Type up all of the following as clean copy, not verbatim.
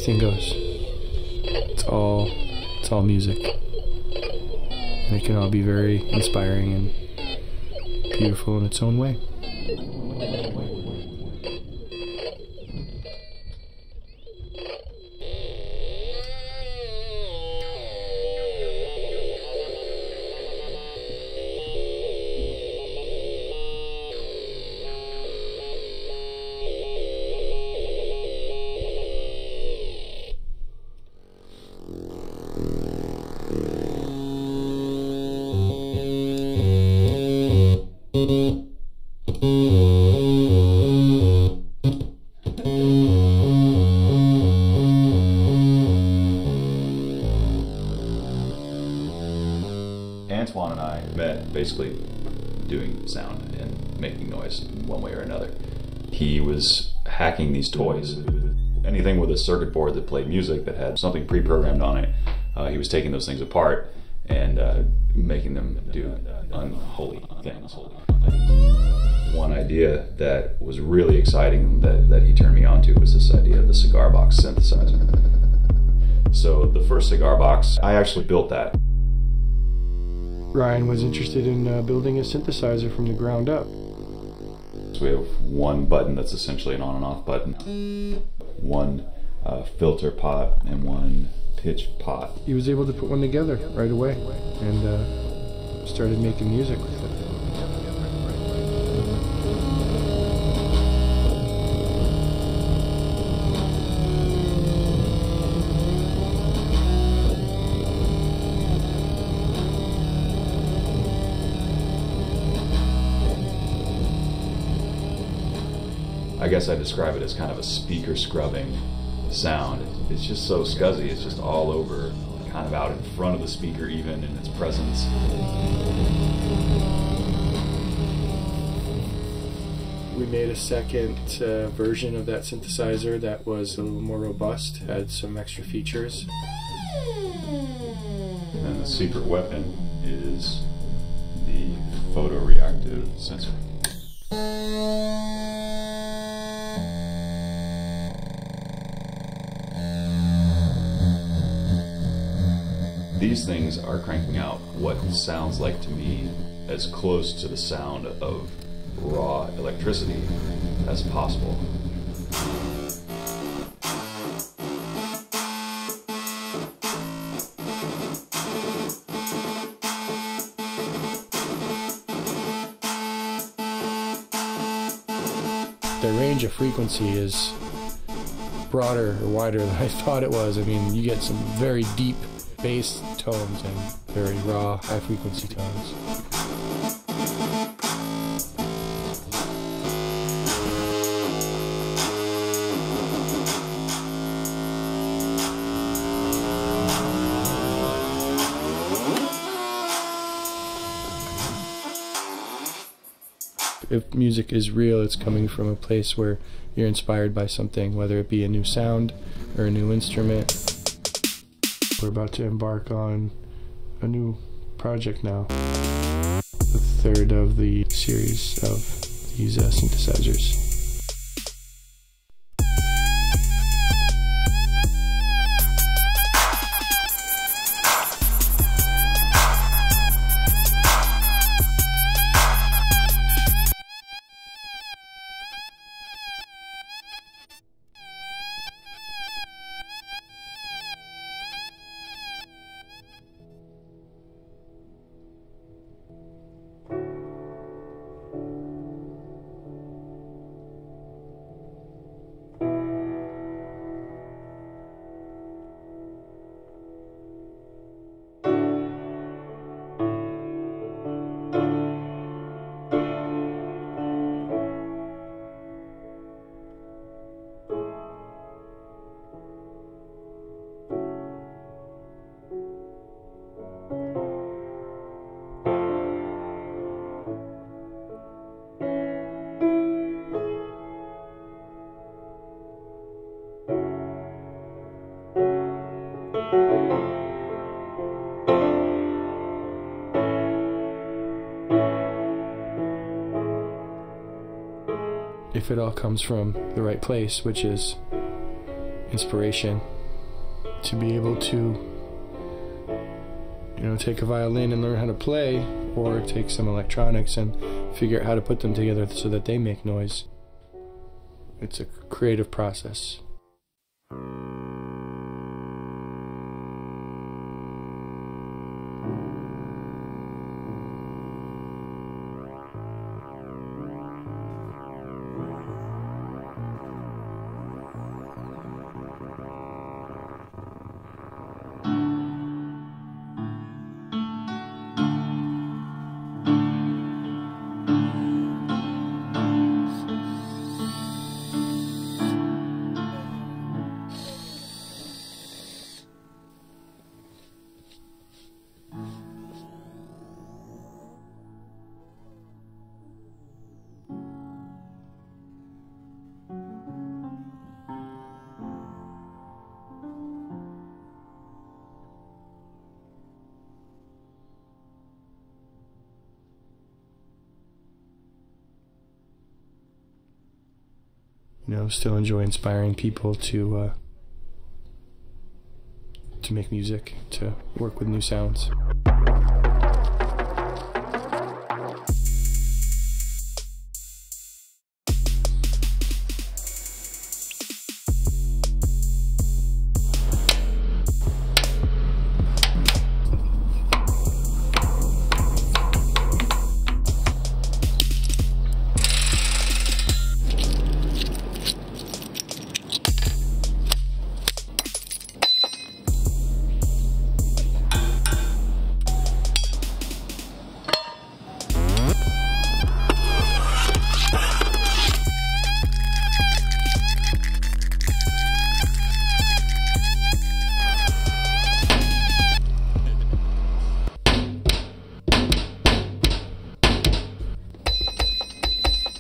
anything goes. It's all music. And it can all be very inspiring and beautiful in its own way. Antoine and I met basically doing sound and making noise in one way or another. He was hacking these toys. Anything with a circuit board that played music that had something pre-programmed on it, he was taking those things apart and making them do unholy things. One idea that was really exciting that he turned me on to was this idea of the cigar box synthesizer. So the first cigar box, I actually built that. Ryan was interested in building a synthesizer from the ground up. So we have one button that's essentially an on and off button, one filter pot, and one pitch pot. He was able to put one together right away and started making music with it. I guess I describe it as kind of a speaker scrubbing sound. It's just so scuzzy, it's just all over, kind of out in front of the speaker even in its presence. We made a second version of that synthesizer that was a little more robust, had some extra features. And the secret weapon is the photoreactive sensor. These things are cranking out what sounds like to me as close to the sound of raw electricity as possible. The range of frequency is broader or wider than I thought it was. I mean, you get some very deep bass tones and very raw, high frequency tones. If music is real, it's coming from a place where you're inspired by something, whether it be a new sound or a new instrument. We're about to embark on a new project now, the third of the series of these synthesizers. If it all comes from the right place, which is inspiration to be able to, you know, take a violin and learn how to play, or take some electronics and figure out how to put them together so that they make noise. It's a creative process. You know, still enjoy inspiring people to make music, to work with new sounds.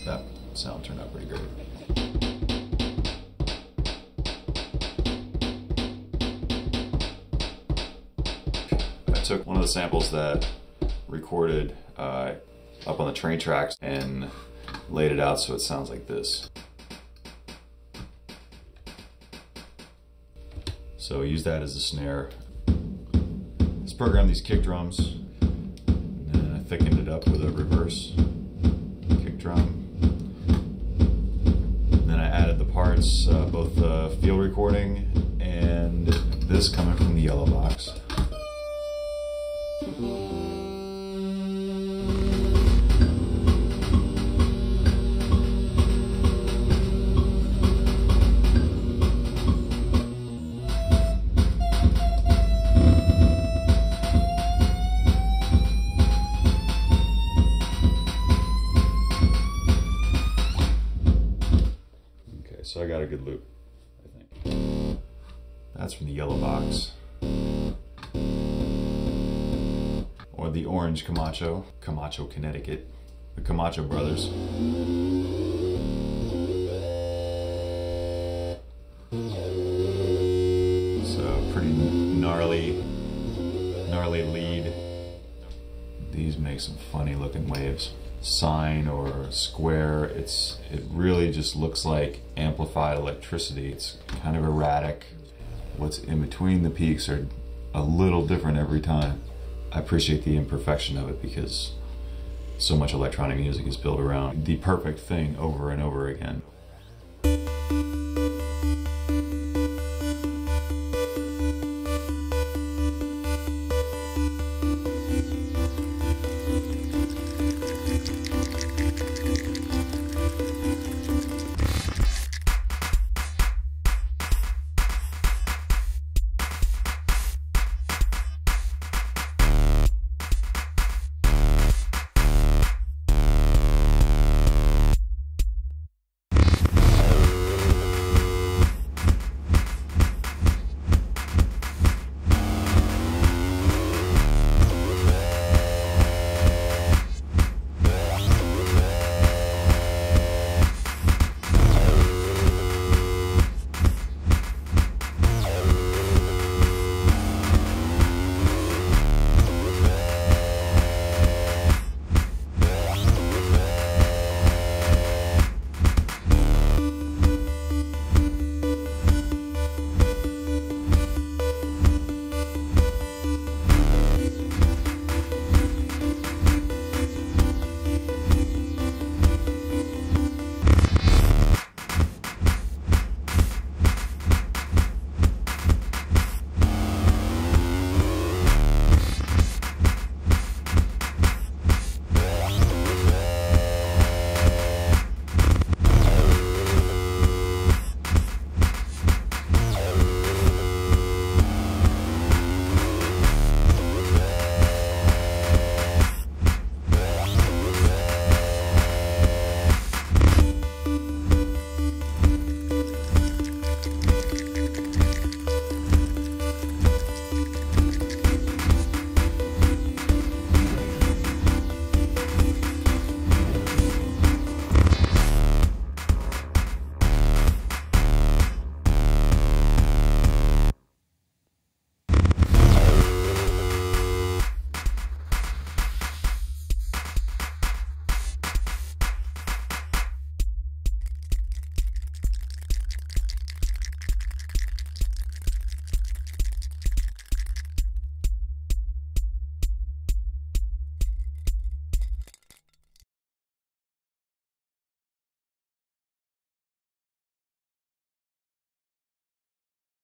That sound turned out pretty great. I took one of the samples that recorded up on the train tracks and laid it out so it sounds like this. So use that as a snare. Let's program these kick drums, and then I thickened it up with a reverse kick drum. Then I added the parts, both the field recording and this coming from the yellow box. So I got a good loop, I think. That's from the yellow box. Or the orange Camacho, Connecticut. The Camacho brothers. So pretty gnarly lead. These make some funny looking waves. Sine or square, it really just looks like amplified electricity. It's kind of erratic. What's in between the peaks are a little different every time. I appreciate the imperfection of it because so much electronic music is built around the perfect thing over and over again.